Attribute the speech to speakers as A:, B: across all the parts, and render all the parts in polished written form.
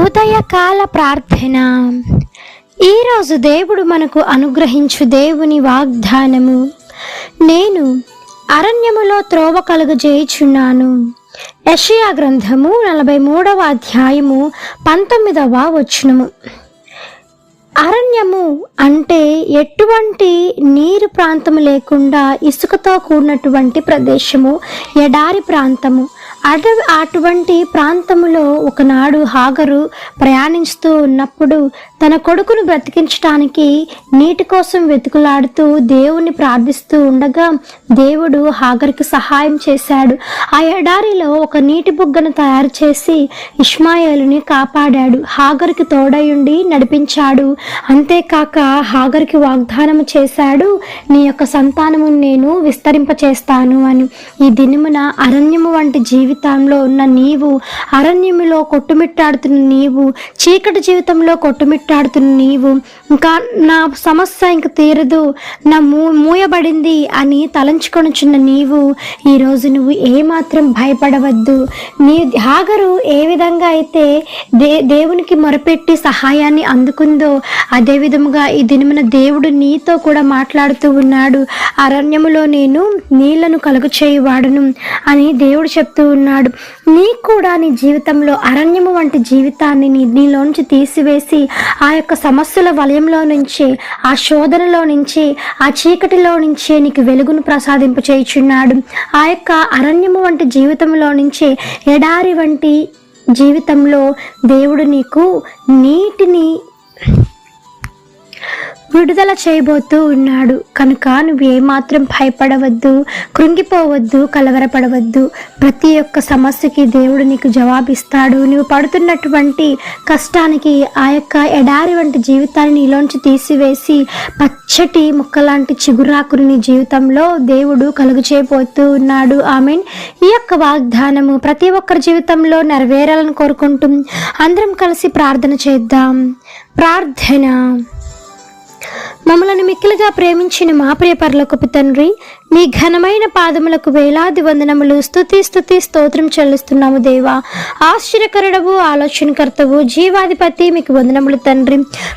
A: ఉదయకాల ప్రార్థన. ఈరోజు దేవుడు మనకు అనుగ్రహించు దేవుని వాగ్దానము. నేను అరణ్యములో త్రోవ కలుగజేయుచున్నాను. యెషయా గ్రంథము 43వ అధ్యాయము 19వ వచనము. అరణ్యము అంటే ఎటువంటి నీరు ప్రాంతము లేకుండా ఇసుకతో కూడినటువంటి ప్రదేశము, ఎడారి ప్రాంతము. అటువంటి ప్రాంతములో ఒకనాడు హాగరు ప్రయాణిస్తూ ఉన్నప్పుడు తన కొడుకును బ్రతికించడానికి నీటి కోసం వెతుకులాడుతూ దేవుణ్ణి ప్రార్థిస్తూ ఉండగా దేవుడు హాగర్కి సహాయం చేశాడు. ఆ ఎడారిలో ఒక నీటి బుగ్గను తయారు చేసి ఇష్మాయేలుని కాపాడాడు. హాగర్కి తోడయుండి నడిపించాడు. అంతేకాక హాగర్కి వాగ్దానం చేశాడు, నీ యొక్క సంతానమును నేను విస్తరింపచేస్తాను అని. ఈ దినమున అరణ్యము వంటి జీవితంలో ఉన్న నీవు, అరణ్యములో కొట్టుమిట్టాడుతున్న నీవు, చీకటి జీవితంలో కొట్టుమిట్టాడుతున్న నీవు, ఇంకా నా సమస్య ఇంక తీరదు, నా మూయబడింది అని తలంచుకొనుచున్న నీవు, ఈరోజు నువ్వు ఏమాత్రం భయపడవద్దు. నీ హాగరు ఏ విధంగా అయితే దేవునికి మొరపెట్టి సహాయాన్ని అందుకుందో అదే విధముగా ఈ దినమున దేవుడు నీతో కూడా మాట్లాడుతూ ఉన్నాడు. అరణ్యములో నేను నీళ్లను కలుగు చేయువాడును అని దేవుడు చెప్తూ ఉన్నాడు. నీకు కూడా నీ జీవితంలో అరణ్యము వంటి జీవితాన్ని నీలోంచి తీసివేసి ఆ యొక్క సమస్యల వలయంలో నుంచి, ఆ శోధనలో నుంచి, ఆ చీకటిలో నుంచి నీకు వెలుగును ప్రసాదింపు చేయుచున్నాడు. ఆ యొక్క అరణ్యము వంటి జీవితంలో నుంచి, ఎడారి వంటి జీవితంలో దేవుడు నీకు నీటిని విడుదల చేయబోతూ ఉన్నాడు. కనుక నువ్వు ఏమాత్రం భయపడవద్దు, కృంగిపోవద్దు, కలవరపడవద్దు. ప్రతి ఒక్క సమస్యకి దేవుడు నీకు జవాబిస్తాడు. నువ్వు పడుతున్నటువంటి కష్టానికి, ఆ యొక్క ఎడారి వంటి జీవితాన్ని నీలోంచి తీసివేసి పచ్చటి ముక్కలాంటి చిగురాకుని నీ జీవితంలో దేవుడు కలుగు చేయబోతూ ఉన్నాడు. ఆమేన్. ఈ యొక్క వాగ్దానము ప్రతి ఒక్కరి జీవితంలో నెరవేరాలని కోరుకుంటూ అందరం కలిసి ప్రార్థన చేద్దాం. ప్రార్థన. మమ్మలను మిక్కిలిగా ప్రేమించిన మా ప్రియ పరలోకపు తండ్రి, మీ ఘనమైన పాదములకు వేలాది వందనములు, స్తుతి స్తోత్రం చెల్లిస్తున్నాము దేవా. ఆశ్చర్యకరుడవు, ఆలోచనకర్తవు, జీవాధిపతి, మీకు వందనములు తండ్రి.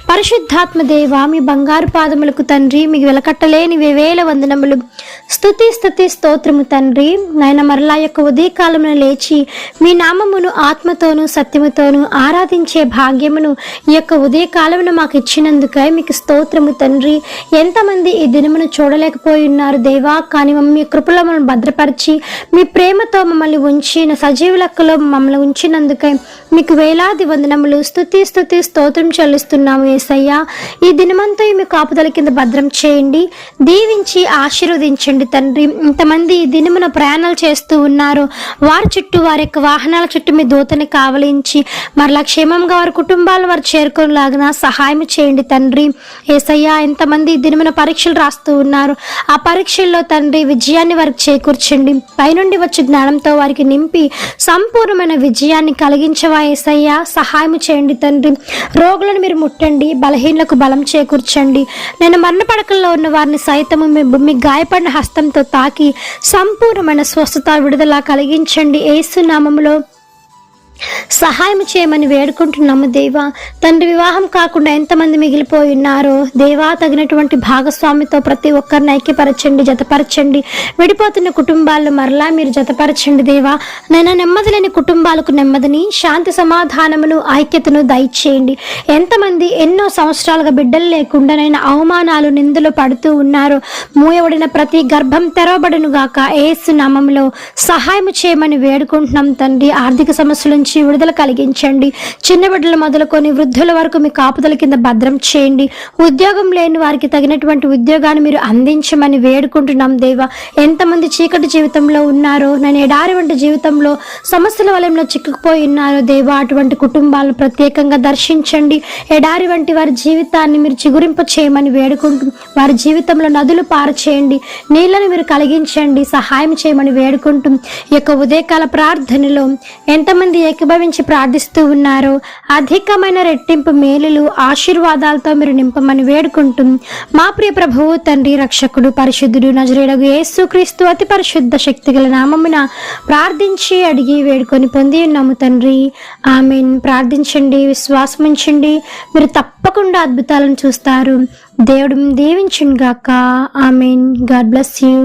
A: పరిశుద్ధాత్మ దేవా, మీ బంగారు పాదములకు తండ్రి మీకు వెలకట్టలేని వేవేల వందనములు. స్తుతి స్తోత్రము తండ్రి. నాయన మరలా యొక్క ఉదయకాలమున లేచి మీ నామమును ఆత్మతోనూ సత్యముతోనూ ఆరాధించే భాగ్యమును ఈ యొక్క ఉదయకాలమున మాకు ఇచ్చినందుకై మీకు స్తోత్రము తండ్రి. ఎంతమంది ఈ దినమును చూడలేకపోయి ఉన్నారు దేవా, కానీ మీ కృపలో మమ్మల్ని భద్రపరిచి మీ ప్రేమతో మమ్మల్ని ఉంచి సజీవ లెక్కలో మమ్మల్ని ఉంచినందుకై మీకు వేలాది వందనములు. స్తుతి స్తోత్రం చెల్లిస్తున్నాము యేసయ్యా. ఈ దినమంతా మీ కాపుదల కింద భద్రం చేయండి, దీవించి ఆశీర్వదించండి తండ్రి. ఇంతమంది ఈ దినమున ప్రయాణాలు చేస్తూ ఉన్నారు, వారి చుట్టూ, వారి యొక్క వాహనాల చుట్టూ మీ దూతని కావలించి మరలా క్షేమంగా వారి కుటుంబాలు వారు చేరుకునేలాగా సహాయం చేయండి తండ్రి. యేసయ్యా, ఎంతమంది ఈ దినమున పరీక్షలు రాస్తూ ఉన్నారు, ఆ పరీక్షల్లో తండ్రి విజయాన్ని వారికి చేకూర్చండి. పైనుండి వచ్చే జ్ఞానంతో వారికి నింపి సంపూర్ణమైన విజయాన్ని కలిగించవా యేసయ్యా. సహాయం చేయండి తండ్రి. రోగులను మీరు ముట్టండి, బలహీనలకు బలం చేకూర్చండి. నేను మరణ పడకల్లో ఉన్న వారిని సైతము మీ గాయపడిన హస్తంతో తాకి సంపూర్ణమైన స్వస్థత, విడుదల కలిగించండి. యేసు నామములో సహాయం చేయమని వేడుకుంటున్నాము దేవా. తండ్రి, వివాహం కాకుండా ఎంతమంది మిగిలిపోయి ఉన్నారో దేవా, తగినటువంటి భాగస్వామితో ప్రతి ఒక్కరిని ఐక్యపరచండి, జతపరచండి. విడిపోతున్న కుటుంబాలను మరలా మీరు జతపరచండి దేవా. నైనా నెమ్మది లేని కుటుంబాలకు నెమ్మదిని, శాంతి సమాధానమును, ఐక్యతను దయచేయండి. ఎంతమంది ఎన్నో సంవత్సరాలుగా బిడ్డలు లేకుండా నైనా అవమానాలు, నిందలు పడుతూ ఉన్నారో మూయబడిన ప్రతి గర్భం తెరవబడును గాక. యేసు నామములో సహాయం చేయమని వేడుకుంటున్నాం తండ్రి. ఆర్థిక సమస్యల నుంచి విడుదల కలిగించండి. చిన్న బిడ్డలు మొదలుకొని వృద్ధుల వరకు మీ కాపుదల కింద భద్రం చేయండి. ఉద్యోగం లేని వారికి తగినటువంటి ఉద్యోగాన్ని మీరు అందించమని వేడుకుంటున్నాం దేవా. ఎంతమంది చీకటి జీవితంలో ఉన్నారో, నేను ఎడారి వంటి జీవితంలో సమస్యల వలయంలో చిక్కుకుపోయి ఉన్నారో దేవా, అటువంటి కుటుంబాలను ప్రత్యేకంగా దర్శించండి. ఎడారి వంటి వారి జీవితాన్ని మీరు చిగురింప చేయమని వేడుకుంటూ వారి జీవితంలో నదులు పారచేయండి, నీళ్లను మీరు కలిగించండి, సహాయం చేయమని వేడుకుంటూ ఈ యొక్క ఉదయకాల ప్రార్థనలో ఎంతమంది ఏకీభవించి గురించి ప్రార్థిస్తూ ఉన్నారో అధికమైన రెట్టింపు మేలులు ఆశీర్వాదాలతో మీరు నింపమని వేడుకుంటూ మా ప్రియ ప్రభువు తండ్రి రక్షకుడు పరిశుద్ధుడు నజరేయుడగు యేసుక్రీస్తు అతి పరిశుద్ధ శక్తిగల నామమున ప్రార్థించి అడిగి వేడుకొని పొంది ఉన్నాము తండ్రి. ఆమేన్. ప్రార్థించండి, విశ్వాసం ఉంచండి, మీరు తప్పకుండా అద్భుతాలను చూస్తారు. దేవుడు దీవించును గాక. ఆమేన్. God bless you.